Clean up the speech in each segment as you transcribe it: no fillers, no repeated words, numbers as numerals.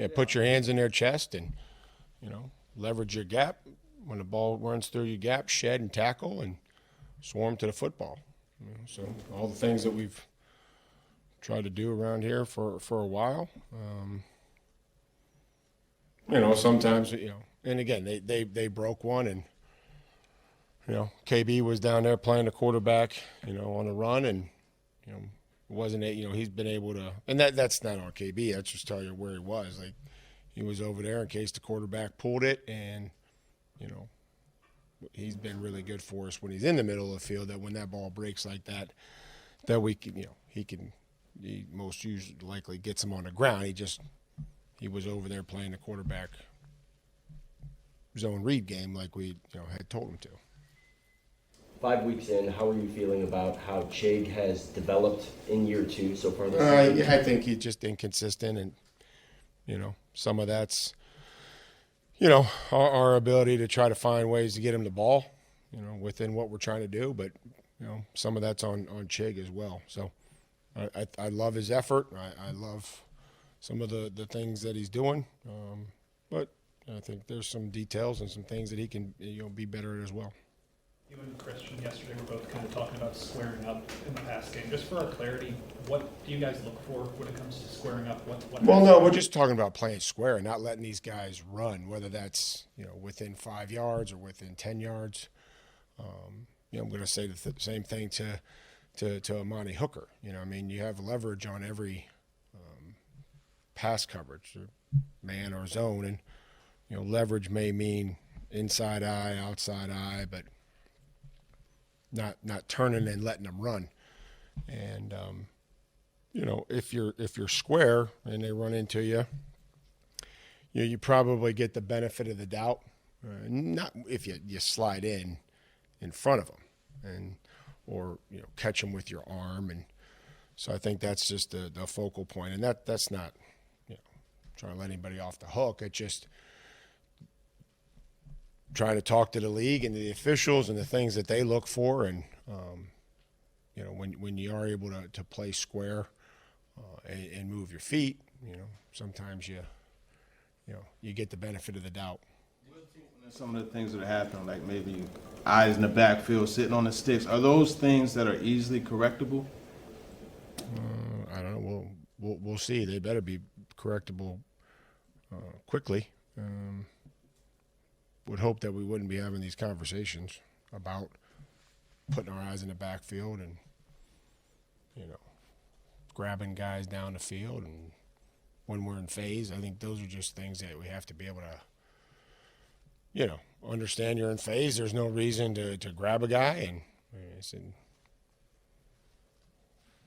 put your hands in their chest and, leverage your gap. When the ball runs through your gap, shed and tackle and swarm to the football. So all the things that we've tried to do around here for a while. Sometimes, and again, they broke one and, KB was down there playing the quarterback, on the run and, wasn't it, he's been able to, and that's not on KB. That's just tell you where he was. Like he was over there in case the quarterback pulled it, and he's been really good for us when he's in the middle of the field. That when that ball breaks like that, that we can, he most usually likely gets him on the ground. He was over there playing the quarterback zone read game like we had told him to. 5 weeks in, how are you feeling about how Chig has developed in year 2 so far this season? I think he's just inconsistent, and some of that's our ability to try to find ways to get him the ball, within what we're trying to do. But some of that's on Chig as well. So I love his effort. I love some of the things that he's doing, but I think there's some details and some things that he can be better at as well. You and Christian yesterday were both kind of talking about squaring up in the pass game. Just for our clarity, what do you guys look for when it comes to squaring up? Well, no, we're just talking about playing square and not letting these guys run, whether that's within 5 yards or within 10 yards. I'm going to say the same thing to Amani Hooker. You have leverage on every pass coverage, or man or zone, and leverage may mean inside eye, outside eye, but not turning and letting them run. And if you're square and they run into you, you probably get the benefit of the doubt. Not if you slide in front of them or catch them with your arm. And so I think that's just the focal point. And that's not trying to let anybody off the hook. It's just trying to talk to the league and the officials and the things that they look for. And, when you are able to play square and move your feet, sometimes you get the benefit of the doubt. Some of the things that happen, like maybe eyes in the backfield, sitting on the sticks, are those things that are easily correctable? I don't know. We'll see. They better be correctable quickly. Would hope that we wouldn't be having these conversations about putting our eyes in the backfield and grabbing guys down the field and when we're in phase. I think those are just things that we have to be able to understand. You're in phase. There's no reason to grab a guy. And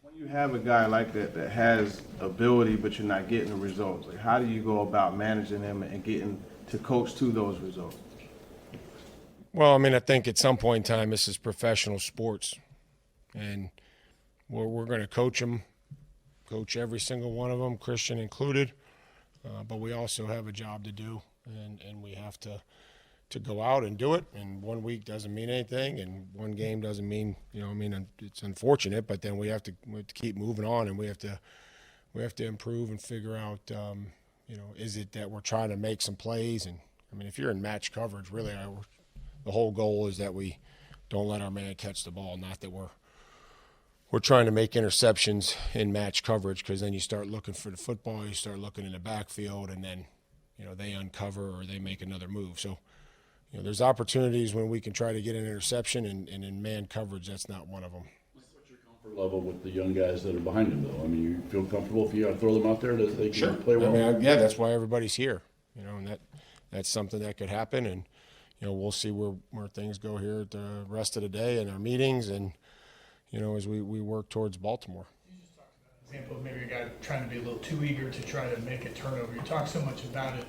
when you have a guy like that has ability but you're not getting the results, like how do you go about managing him and getting to coach to those results? Well, I think at some point in time, this is professional sports, and we're going to coach them, coach every single one of them, Christian included, but we also have a job to do, and we have to go out and do it, and 1 week doesn't mean anything, and one game doesn't mean, it's unfortunate, but then we have to keep moving on, and we have to improve and figure out, is it that we're trying to make some plays? And, if you're in match coverage, really, the whole goal is that we don't let our man catch the ball, not that we're trying to make interceptions in match coverage, because then you start looking for the football, you start looking in the backfield, and then, they uncover or they make another move. So, there's opportunities when we can try to get an interception, and in man coverage, that's not one of them. What's your comfort level with the young guys that are behind him, though? You feel comfortable if you throw them out there that they can play well? Yeah, that's why everybody's here, and that's something that could happen, and we'll see where things go here at the rest of the day in our meetings, and as we work towards Baltimore. You just talked about an example of maybe a guy trying to be a little too eager to try to make a turnover. You talk so much about it.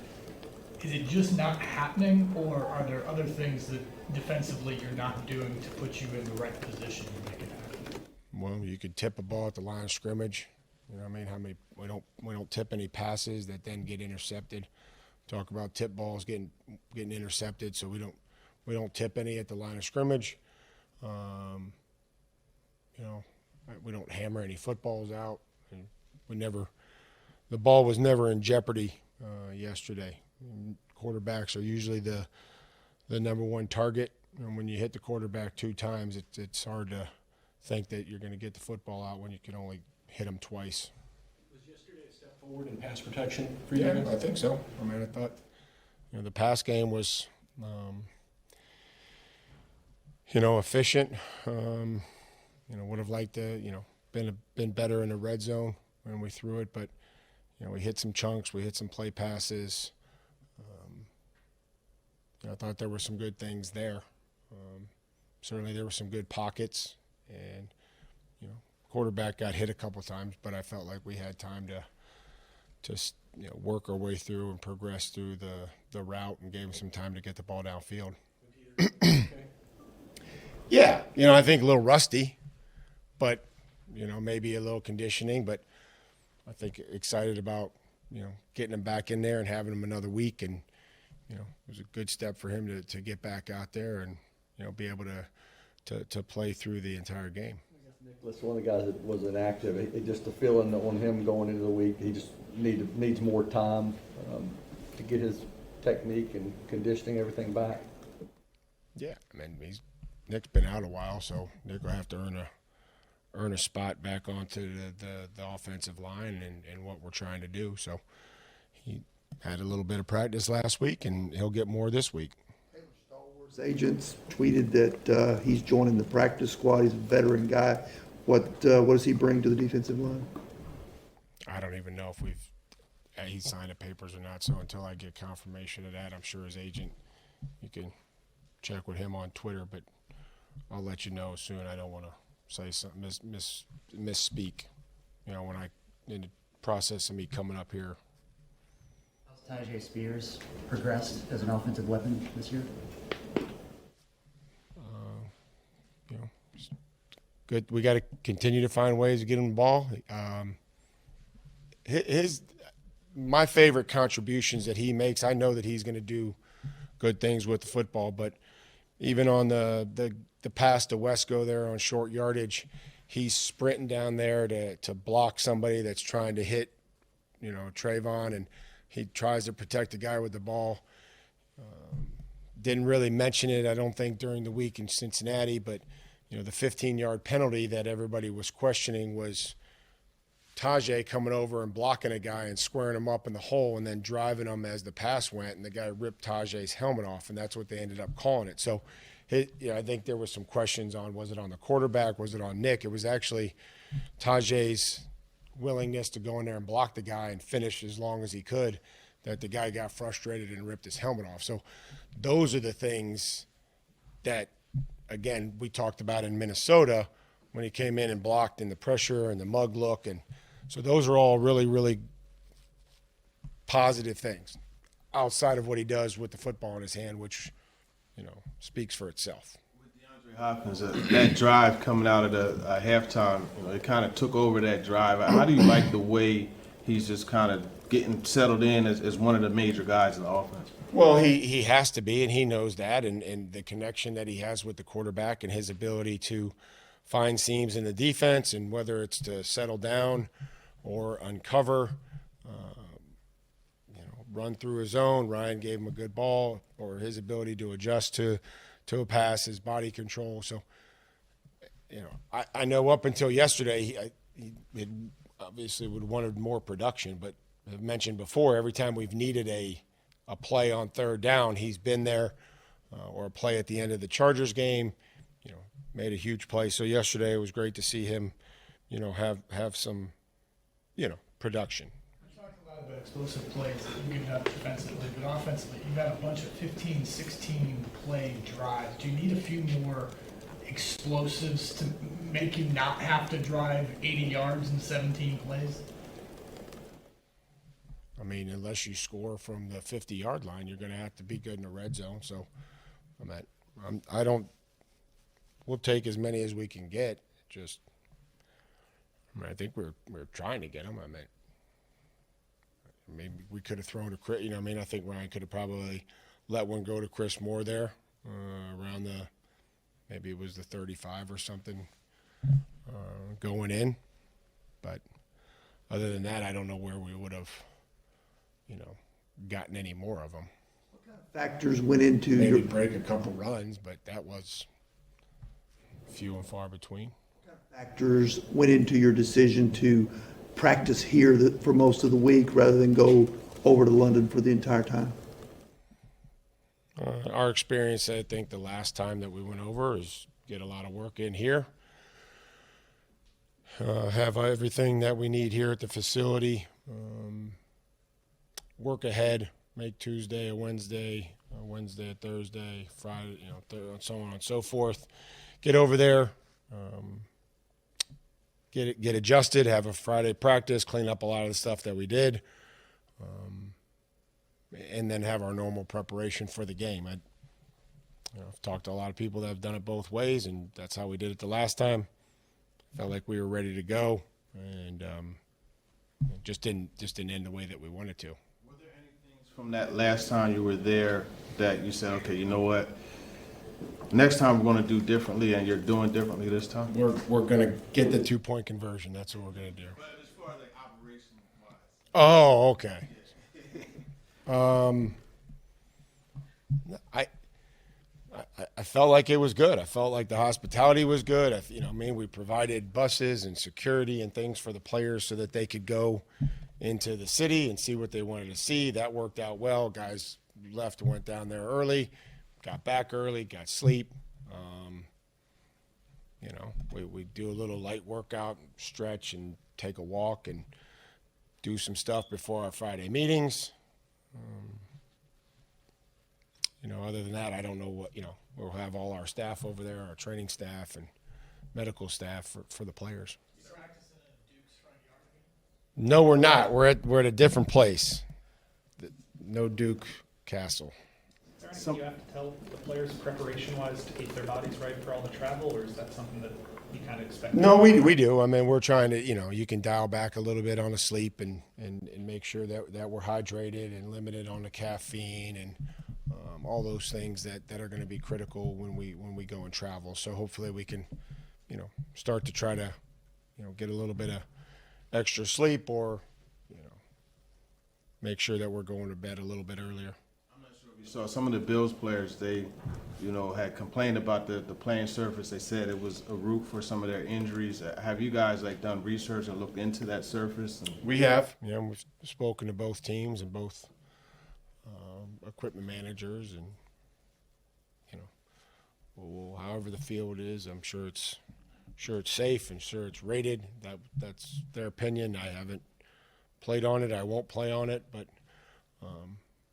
Is it just not happening, or are there other things that defensively you're not doing to put you in the right position to make it happen? Well, you could tip a ball at the line of scrimmage. How many we don't tip any passes that then get intercepted. Talk about tip balls getting intercepted, so we don't tip any at the line of scrimmage. We don't hammer any footballs out. The ball was never in jeopardy yesterday. And quarterbacks are usually the number one target, and when you hit the quarterback 2 times, it's hard to think that you're going to get the football out when you can only hit them twice. Was yesterday a step forward in pass protection for you guys? I think so. I mean, I thought the pass game was efficient. Would have liked to been better in the red zone when we threw it, but we hit some chunks, we hit some play passes. I thought there were some good things there. Certainly there were some good pockets, and quarterback got hit a couple times, but I felt like we had time to work our way through and progress through the route, and gave him some time to get the ball downfield. Yeah, I think a little rusty, but maybe a little conditioning, but I think excited about getting him back in there and having him another week, and it was a good step for him to get back out there and be able to play through the entire game. Nicholas, one of the guys that was inactive, it just the feeling on him going into the week, he just needs more time to get his technique and conditioning, everything back. Yeah, I mean Nick's been out a while, so Nick will have to earn a spot back onto the offensive line and what we're trying to do. So he had a little bit of practice last week, and he'll get more this week. Agents tweeted that he's joining the practice squad. He's a veteran guy. What does he bring to the defensive line? I don't even know if he signed the papers or not. So until I get confirmation of that, I'm sure his agent, you can check with him on Twitter. But I'll let you know soon. I don't want to say something misspeak. When I in the process of me coming up here. How's Tajay Spears progressed as an offensive weapon this year? Good. We got to continue to find ways to get him the ball. My favorite contributions that he makes, I know that he's going to do good things with the football, but even on the pass to Wesco there on short yardage, he's sprinting down there to block somebody that's trying to hit, Trayvon, and he tries to protect the guy with the ball. Didn't really mention it, I don't think, during the week in Cincinnati, but the 15-yard penalty that everybody was questioning was Tajay coming over and blocking a guy and squaring him up in the hole and then driving him as the pass went, and the guy ripped Tajay's helmet off, and that's what they ended up calling it. So, I think there was some questions on, was it on the quarterback, was it on Nick? It was actually Tajay's willingness to go in there and block the guy and finish as long as he could that the guy got frustrated and ripped his helmet off. So those are the things that, again, we talked about in Minnesota when he came in and blocked in the pressure and the mug look. And so those are all really, really positive things outside of what he does with the football in his hand, which, speaks for itself. With DeAndre Hopkins, that drive coming out of the halftime, it kind of took over that drive. How do you like the way he's just kind of getting settled in as one of the major guys in the offense? Well, he has to be, and he knows that, and the connection that he has with the quarterback and his ability to find seams in the defense, and whether it's to settle down or uncover, run through his zone. Ryan gave him a good ball, or his ability to adjust to a pass, his body control. So, I know up until yesterday, he obviously would have wanted more production, but I've mentioned before, every time we've needed a play on third down, he's been there, or a play at the end of the Chargers game, made a huge play. So yesterday it was great to see him, have some, production. You talked a lot about explosive plays that you've given up defensively, but offensively, you've had a bunch of 15, 16 play drives. Do you need a few more explosives to make you not have to drive 80 yards in 17 plays? I mean, unless you score from the 50-yard line, you're going to have to be good in the red zone. So, we'll take as many as we can get. I think we're trying to get them. Maybe we could have thrown to Chris. I think Ryan could have probably let one go to Chris Moore there around maybe it was the 35 or something going in. But other than that, I don't know where we would have, gotten any more of them. Factors went into Maybe your break a couple runs, but that was few and far between. factors went into your decision to practice here for most of the week rather than go over to London for the entire time? Our experience, I think, the last time that we went over is get a lot of work in here, have everything that we need here at the facility, work ahead, make Tuesday a Wednesday, Wednesday a Thursday, Friday, so on and so forth. Get over there, get adjusted, have a Friday practice, clean up a lot of the stuff that we did, and then have our normal preparation for the game. I've talked to a lot of people that have done it both ways, and that's how we did it the last time. Felt like we were ready to go, and it just didn't end the way that we wanted to. Were there any things from that last time you were there that you said, okay, you know what? Next time we're going to do differently, and you're doing differently this time? We're going to get the 2-point conversion. That's what we're going to do. But as far as like operation-wise. Oh, okay. I felt like it was good. I felt like the hospitality was good. We provided buses and security and things for the players so that they could go into the city and see what they wanted to see. That worked out well. Guys left and went down there early, got back early, got sleep. We do a little light workout, stretch, and take a walk and do some stuff before our Friday meetings. Other than that, I don't know what, we'll have all our staff over there, our training staff and medical staff for the players. Practicing in Duke's front yard? No, we're not. We're at a different place. No Duke Castle. Is there anything you have to tell the players preparation-wise to keep their bodies right for all the travel, or is that something that you kind of expect? No, we do. We're trying to, you can dial back a little bit on the sleep and make sure that we're hydrated and limited on the caffeine and all those things that are going to be critical when we go and travel. So hopefully we can, start to try to, get a little bit of extra sleep or, make sure that we're going to bed a little bit earlier. I'm not sure if you saw some of the Bills players, they, had complained about the playing surface. They said it was a root for some of their injuries. Have you guys done research and looked into that surface? We have. We've spoken to both teams and both equipment managers, and however the field is, I'm sure it's safe and sure it's rated. That's their opinion. I haven't played on it. I won't play on it, but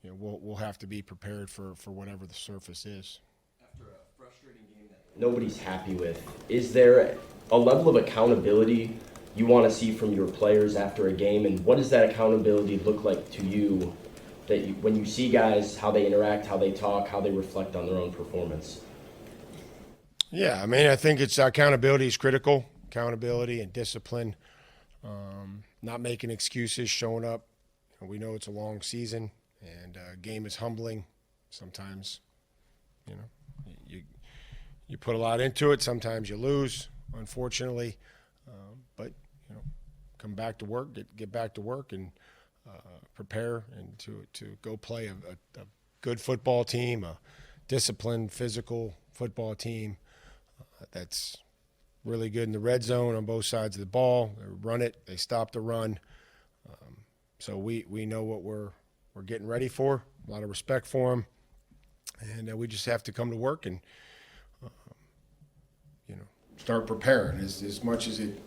we'll have to be prepared for whatever the surface is. After a frustrating game that nobody's happy with, is there a level of accountability you want to see from your players after a game, and what does that accountability look like to you? When you see guys, how they interact, how they talk, how they reflect on their own performance? Yeah, I think it's accountability is critical. Accountability and discipline. Not making excuses, showing up. We know it's a long season, and a game is humbling. Sometimes, you put a lot into it. Sometimes you lose, unfortunately. But come back to work, get back to work, and prepare and to go play a good football team, a disciplined, physical football team that's really good in the red zone on both sides of the ball. They run it, they stop the run. So we know what we're getting ready for. A lot of respect for them, and we just have to come to work and start preparing. As much as it's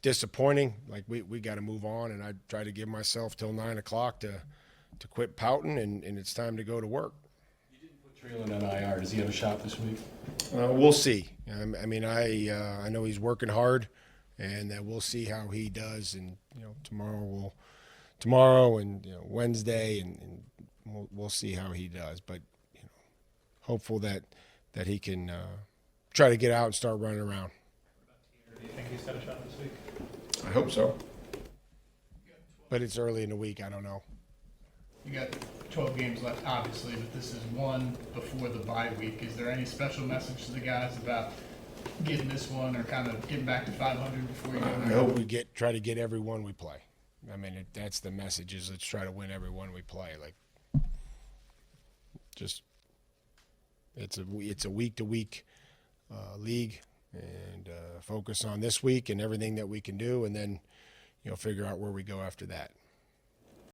disappointing, like we got to move on, and I try to give myself till 9 o'clock to quit pouting, and it's time to go to work. You didn't put Treeland on IR. Does he have a shot this week? We'll see. I know he's working hard, and we'll see how he does. And tomorrow and Wednesday, and we'll see how he does. But hopeful that he can try to get out and start running around. Do you think he's got a shot this week? I hope so. But it's early in the week. I don't know. You got 12 games left, obviously, but this is one before the bye week. Is there any special message to the guys about getting this one or kind of getting back to 500 before you go? I hope we try to get every one we play. I mean, that's the message, is let's try to win every one we play. Like, just it's a week-to-week league, and focus on this week and everything that we can do, and then figure out where we go after that.